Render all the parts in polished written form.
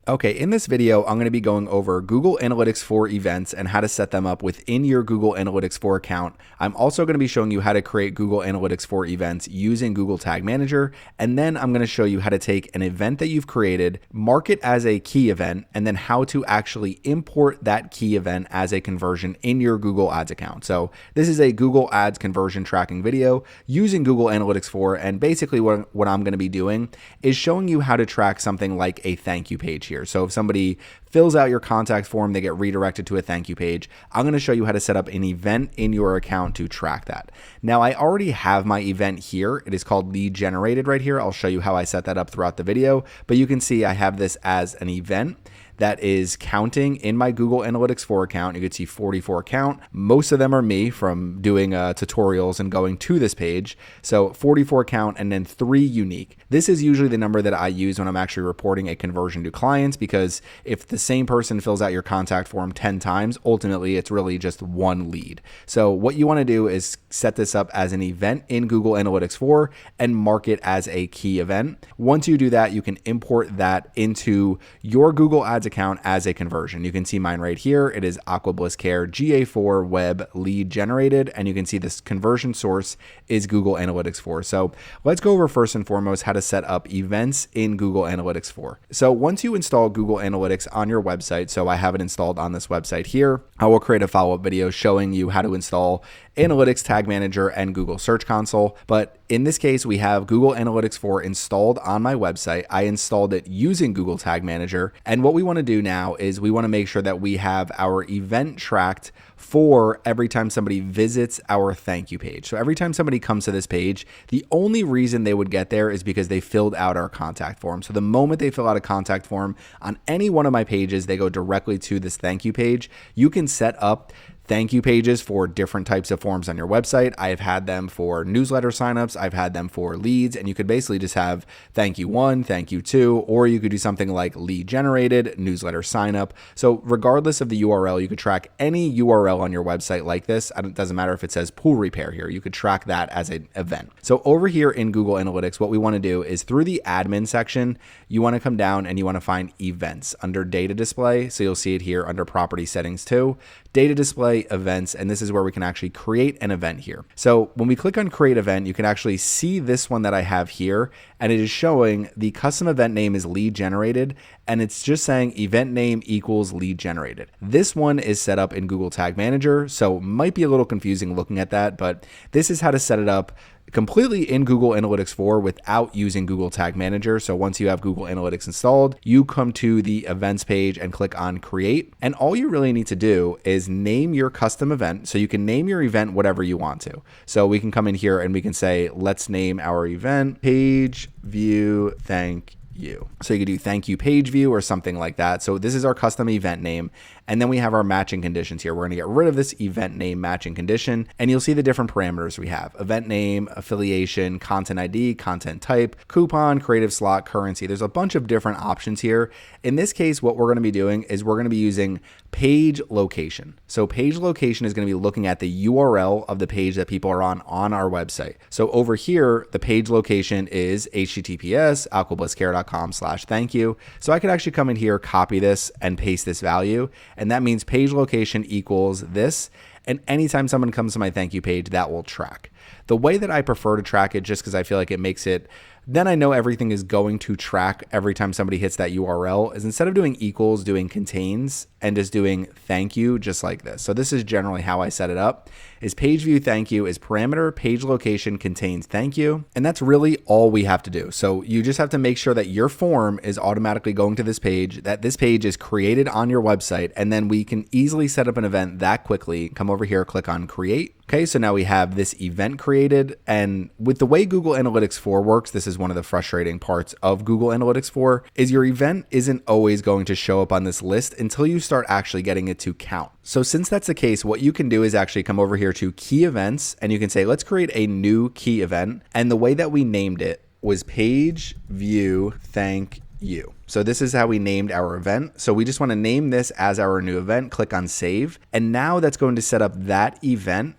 Okay, in this video, I'm going to be going over Google Analytics 4 events and how to set them up within your Google Analytics 4 account. I'm also going to be showing you how to create Google Analytics 4 events using Google Tag Manager. And then I'm going to show you how to take an event that you've created, mark it as a key event, and then how to actually import that key event as a conversion in your Google Ads account. So this is a Google Ads conversion tracking video using Google Analytics 4. And basically what I'm going to be doing is showing you how to track something like a thank you page here. So if somebody fills out your contact form, they get redirected to a thank you page. I'm going to show you how to set up an event in your account to track that. Now, I already have my event here. It is called Lead Generated right here. I'll show you how I set that up throughout the video, but you can see I have this as an event that is counting in my Google Analytics 4 account. You can see 44 count. Most of them are me from doing tutorials and going to this page. So 44 count and then 3 unique. This is usually the number that I use when I'm actually reporting a conversion to clients, because if the same person fills out your contact form 10 times, ultimately it's really just one lead. So what you want to do is set this up as an event in Google Analytics 4 and mark it as a key event. Once you do that, you can import that into your Google Ads account as a conversion. You can see mine right here. It is Aqua Bliss Care GA4 web lead generated, and you can see this conversion source is Google Analytics 4. So let's go over first and foremost how to set up events in Google Analytics 4. So once you install Google Analytics on your website, so I have it installed on this website here, I will create a follow-up video showing you how to install Analytics Tag Manager and Google Search Console. But in this case, we have Google Analytics 4 installed on my website. I installed it using Google Tag Manager. And what we want to do now is we want to make sure that we have our event tracked for every time somebody visits our thank you page. So every time somebody comes to this page, the only reason they would get there is because they filled out our contact form. So the moment they fill out a contact form on any one of my pages, they go directly to this thank you page. You can set up thank you pages for different types of forms on your website. I've had them for newsletter signups. I've had them for leads, and you could basically just have thank you 1, thank you 2, or you could do something like lead generated, newsletter signup. So regardless of the URL, you could track any URL on your website like this. It doesn't matter if it says pool repair here. You could track that as an event. So over here in Google Analytics, what we want to do is through the admin section, you want to come down and you want to find events under data display. So you'll see it here under property settings too. Data display, events, and this is where we can actually create an event here. So when we click on create event, you can actually see this one that I have here, and it is showing the custom event name is lead generated, and it's just saying event name equals lead generated. This one is set up in Google Tag Manager, so it might be a little confusing looking at that, but this is how to set it up completely in Google Analytics 4 without using Google Tag Manager. So once you have Google Analytics installed, you come to the events page and click on create. And all you really need to do is name your custom event. So you can name your event whatever you want to. So we can come in here and we can say, let's name our event page view thank you. So you could do thank you page view or something like that. So this is our custom event name. And then we have our matching conditions here. We're going to get rid of this event name matching condition, and you'll see the different parameters we have: event name, affiliation, content ID, content type, coupon, creative slot, currency. There's a bunch of different options here. In this case, what we're going to be doing is we're going to be using page location. So page location is going to be looking at the URL of the page that people are on our website. So over here, the page location is https://aquablisscare.com/thank you. So I could actually come in here, copy this, and paste this value. And that means page location equals this. And anytime someone comes to my thank you page, that will track. The way that I prefer to track it, just because I feel like it makes it, then I know everything is going to track every time somebody hits that URL, is instead of doing equals, doing contains, and just doing thank you, just like this. So this is generally how I set it up, is page view thank you is parameter, page location contains thank you. And that's really all we have to do. So you just have to make sure that your form is automatically going to this page, that this page is created on your website, and then we can easily set up an event that quickly. Come over here, click on create. Okay, so now we have this event created, and with the way Google Analytics 4 works, this is one of the frustrating parts of Google Analytics 4, is your event isn't always going to show up on this list until you start actually getting it to count. So since that's the case, what you can do is actually come over here to key events, and you can say, let's create a new key event. And the way that we named it was page view thank you. So this is how we named our event. So we just want to name this as our new event, click on save. And now that's going to set up that event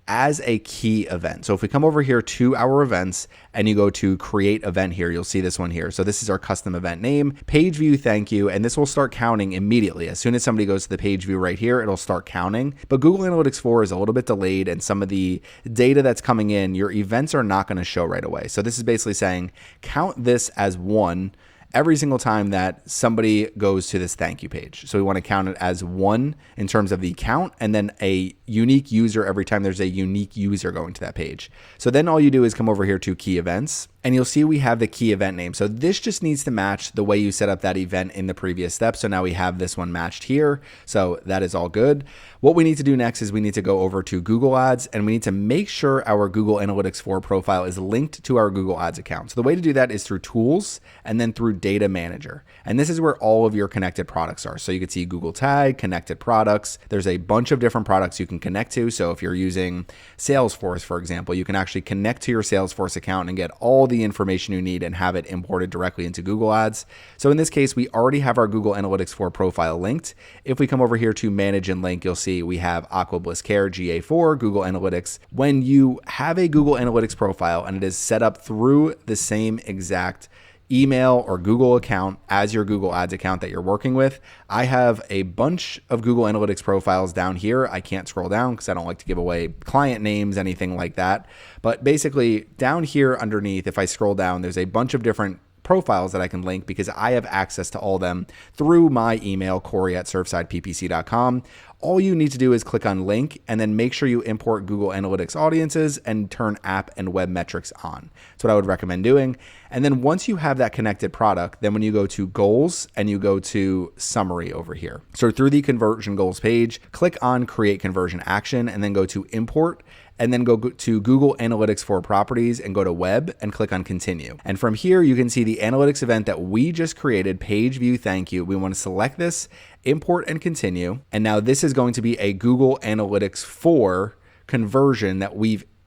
as a key event. So if we come over here to our events and you go to create event here, you'll see this one here. So this is our custom event name, page view thank you, and this will start counting immediately. As soon as somebody goes to the page view right here, it'll start counting. But Google Analytics 4 is a little bit delayed, and some of the data that's coming in, your events are not going to show right away. So this is basically saying count this as one every single time that somebody goes to this thank you page. So we want to count it as one in terms of the count, and then a unique user every time there's a unique user going to that page. So then all you do is come over here to key events, and you'll see we have the key event name. So this just needs to match the way you set up that event in the previous step. So now we have this one matched here. So that is all good. What we need to do next is we need to go over to Google Ads, and we need to make sure our Google Analytics 4 profile is linked to our Google Ads account. So the way to do that is through Tools and then through Data Manager. And this is where all of your connected products are. So you can see Google Tag, connected products. There's a bunch of different products you can connect to. So if you're using Salesforce, for example, you can actually connect to your Salesforce account and get all the information you need and have it imported directly into Google Ads. So in this case, we already have our Google Analytics 4 profile linked. If we come over here to manage and link, you'll see we have Aqua Bliss Care, GA4, Google Analytics. When you have a Google Analytics profile and it is set up through the same exact email or Google account as your Google Ads account that you're working with, I have a bunch of Google Analytics profiles down here. I can't scroll down because I don't like to give away client names, anything like that. But basically down here underneath, if I scroll down, there's a bunch of different profiles that I can link because I have access to all of them through my email, Corey@surfsideppc.com. All you need to do is click on link and then make sure you import Google Analytics audiences and turn app and web metrics on. That's what I would recommend doing. And then once you have that connected product, then when you go to goals and you go to summary over here. So through the conversion goals page, click on create conversion action and then go to import, and then go to Google Analytics 4 properties and go to web and click on continue. And from here, you can see the analytics event that we just created, page view thank you. We want to select this, import and continue. And now this is going to be a Google Analytics 4 conversion that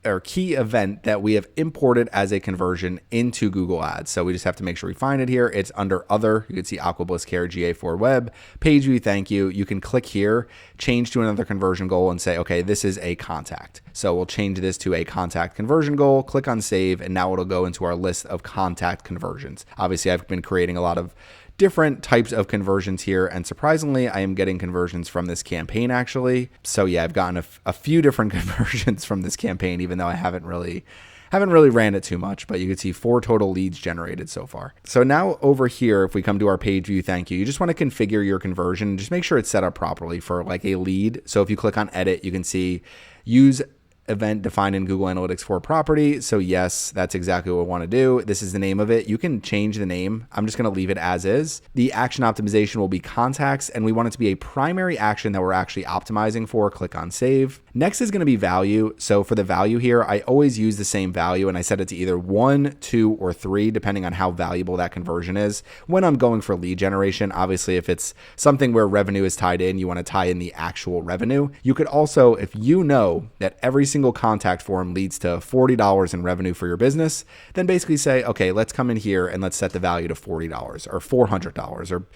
or key event that we have imported as a conversion into Google Ads. So we just have to make sure we find it here. It's under other. You can see Aqua Bliss Care, GA4 web, page view thank you. You can click here, change to another conversion goal and say, okay, this is a contact. So we'll change this to a contact conversion goal, click on save, and now it'll go into our list of contact conversions. Obviously, I've been creating a lot of different types of conversions here, and surprisingly I am getting conversions from this campaign actually. So yeah, I've gotten a few different conversions from this campaign, even though I haven't really ran it too much, but you can see 4 total leads generated so far. So now over here, if we come to our page view thank you, you just want to configure your conversion, just make sure it's set up properly for like a lead. So if you click on edit, you can see use event defined in Google Analytics 4 property. So yes, that's exactly what we want to do. This is the name of it. You can change the name. I'm just going to leave it as is. The action optimization will be contacts, and we want it to be a primary action that we're actually optimizing for. Click on save. Next is going to be value. So for the value here, I always use the same value, and I set it to either 1, 2, or 3, depending on how valuable that conversion is. When I'm going for lead generation, obviously if it's something where revenue is tied in, you want to tie in the actual revenue. You could also, if you know that every single contact form leads to $40 in revenue for your business, then basically say, okay, let's come in here and let's set the value to $40 or $400 or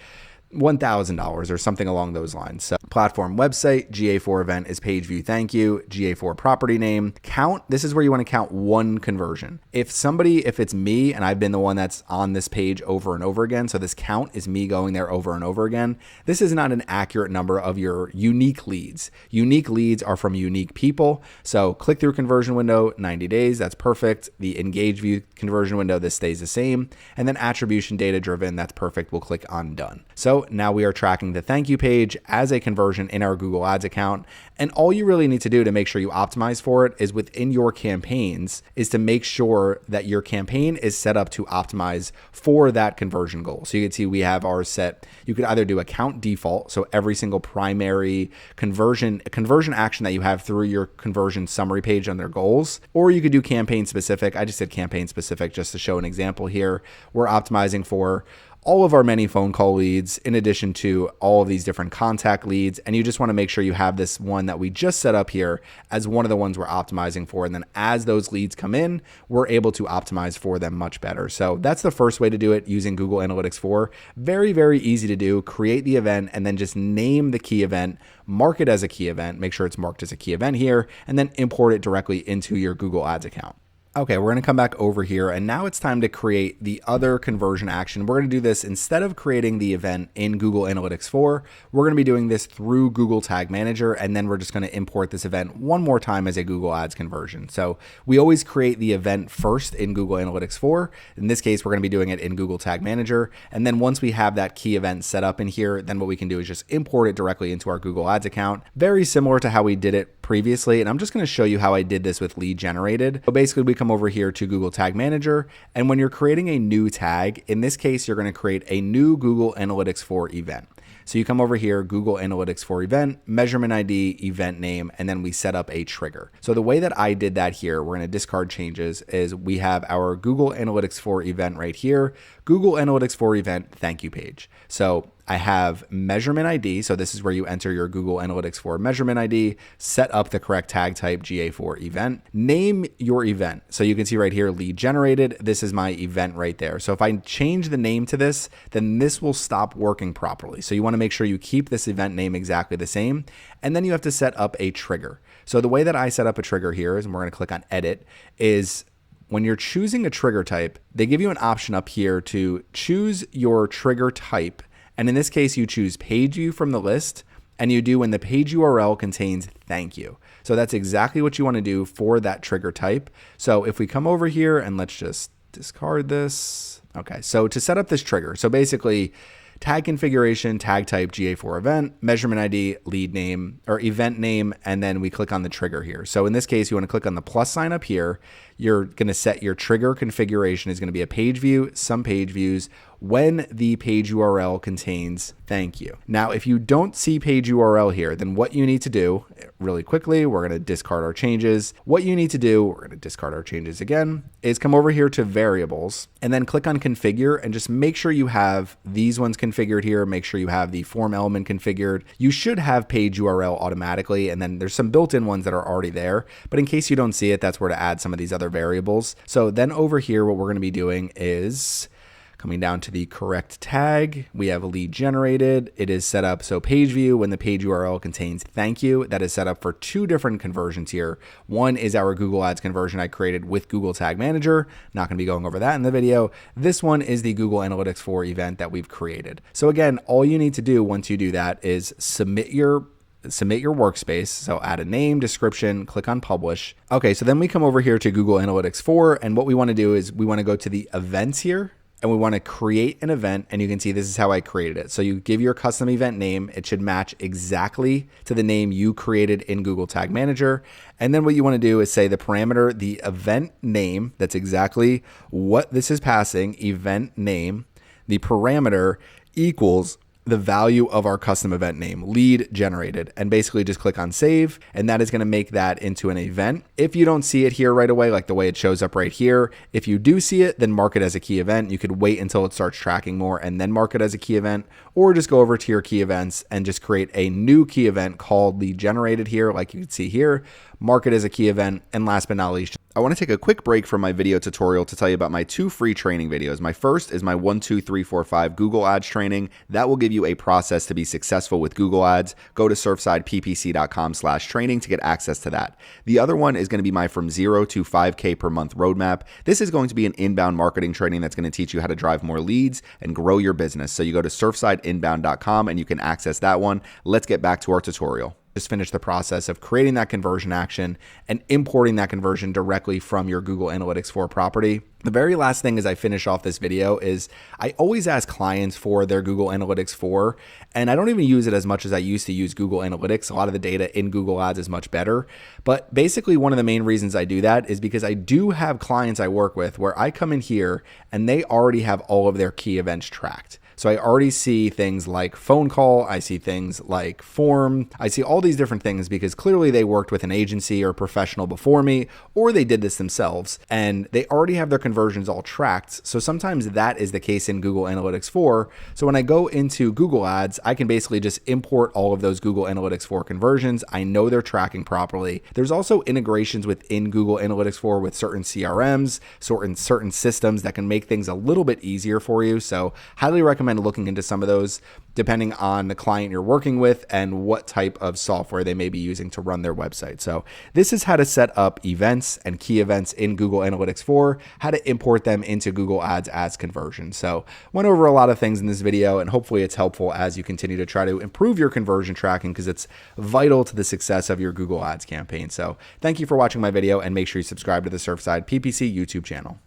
$1,000 or something along those lines. So platform website, GA4 event is page view thank you, GA4 property name, count. This is where you want to count one conversion. If it's me and I've been the one that's on this page over and over again, so this count is me going there over and over again, this is not an accurate number of your unique leads. Unique leads are from unique people. So click through conversion window, 90 days, that's perfect. The engage view conversion window, this stays the same. And then attribution data driven, that's perfect. We'll click on done. So now we are tracking the thank you page as a conversion in our Google Ads account. And all you really need to do to make sure you optimize for it is within your campaigns is to make sure that your campaign is set up to optimize for that conversion goal. So you can see we have ours set. You could either do account default, so every single primary conversion action that you have through your conversion summary page on their goals, or you could do campaign specific. I just did campaign specific just to show an example here. We're optimizing for all of our many phone call leads in addition to all of these different contact leads. And you just want to make sure you have this one that we just set up here as one of the ones we're optimizing for. And then as those leads come in, we're able to optimize for them much better. So that's the first way to do it using Google Analytics 4. Very, very easy to do. Create the event and then just name the key event, mark it as a key event, make sure it's marked as a key event here, and then import it directly into your Google Ads account. Okay, we're going to come back over here and now it's time to create the other conversion action. We're going to do this instead of creating the event in Google Analytics 4. We're going to be doing this through Google Tag Manager and then we're just going to import this event one more time as a Google Ads conversion. So we always create the event first in Google Analytics 4. In this case, we're going to be doing it in Google Tag Manager. And then once we have that key event set up in here, then what we can do is just import it directly into our Google Ads account. Very similar to how we did it previously. And I'm just going to show you how I did this with Lead Generated. So basically we come over here to Google Tag Manager. And when you're creating a new tag, in this case, you're going to create a new Google Analytics 4 event. So you come over here, Google Analytics 4 event, measurement ID, event name, and then we set up a trigger. So the way that I did that here, we're going to discard changes, is we have our Google Analytics 4 event right here, Google Analytics 4 event thank you page. So I have measurement ID. So this is where you enter your Google Analytics 4 measurement ID, set up the correct tag type GA4 event, name your event. So you can see right here, lead generated. This is my event right there. So if I change the name to this, then this will stop working properly. So you want to make sure you keep this event name exactly the same. And then you have to set up a trigger. So the way that I set up a trigger here is, and we're going to click on edit, is when you're choosing a trigger type, they give you an option up here to choose your trigger type. And in this case, you choose page view from the list and you do when the page URL contains thank you. So that's exactly what you want to do for that trigger type. So if we come over here and let's just discard this. Okay, so to set up this trigger, so basically tag configuration, tag type, GA4 event, measurement ID, lead name or event name, and then we click on the trigger here. So in this case, you want to click on the plus sign up here. You're going to set your trigger configuration is going to be a page view, some page views, when the page URL contains thank you. Now, if you don't see page URL here, then what you need to do really quickly, we're going to discard our changes. What you need to do, we're going to discard our changes again, is come over here to variables and then click on configure and just make sure you have these ones configured here. Make sure you have the form element configured. You should have page URL automatically. And then there's some built-in ones that are already there, but in case you don't see it, that's where to add some of these other variables. So then over here, what we're going to be doing is coming down to the correct tag. We have a lead generated. It is set up. So page view, when the page URL contains thank you, that is set up for two different conversions here. One is our Google Ads conversion I created with Google Tag Manager. Not going to be going over that in the video. This one is the Google Analytics 4 event that we've created. So again, all you need to do once you do that is submit your workspace. So add a name, description, click on publish. Okay, so then we come over here to Google Analytics 4. And what we want to do is we want to go to the events here. And we want to create an event, and you can see this is how I created it. So you give your custom event name. It should match exactly to the name you created in Google Tag Manager. And then what you want to do is say the parameter, the event name, that's exactly what this is passing, event name, the parameter equals the value of our custom event name, lead generated, and basically just click on save. And that is going to make that into an event. If you don't see it here right away, like the way it shows up right here, if you do see it, then mark it as a key event. You could wait until it starts tracking more and then mark it as a key event, or just go over to your key events and just create a new key event called lead generated here. Like you can see here, mark it as a key event. And last but not least, I want to take a quick break from my video tutorial to tell you about my two free training videos. My first is my 1, 2, 3, 4, 5 Google Ads training. That will give you a process to be successful with Google Ads. Go to surfsideppc.com/training to get access to that. The other one is going to be my from 0 to 5K per month roadmap. This is going to be an inbound marketing training that's going to teach you how to drive more leads and grow your business. So you go to surfsideinbound.com and you can access that one. Let's get back to our tutorial. Just finish the process of creating that conversion action and importing that conversion directly from your Google Analytics 4 property. The very last thing as I finish off this video is I always ask clients for their Google Analytics 4, and I don't even use it as much as I used to use Google Analytics. A lot of the data in Google Ads is much better. But basically one of the main reasons I do that is because I do have clients I work with where I come in here and they already have all of their key events tracked. So I already see things like phone call, I see things like form, I see all these different things because clearly they worked with an agency or professional before me, or they did this themselves and they already have their conversions all tracked. So sometimes that is the case in Google Analytics 4. So when I go into Google Ads, I can basically just import all of those Google Analytics 4 conversions. I know they're tracking properly. There's also integrations within Google Analytics 4 with certain CRMs, certain systems that can make things a little bit easier for you. So highly recommend looking into some of those depending on the client you're working with and what type of software they may be using to run their website. So this is how to set up events and key events in Google Analytics 4, how to import them into Google Ads as conversions. So went over a lot of things in this video and hopefully it's helpful as you continue to try to improve your conversion tracking because it's vital to the success of your Google Ads campaign. So thank you for watching my video and make sure you subscribe to the Surfside PPC YouTube channel.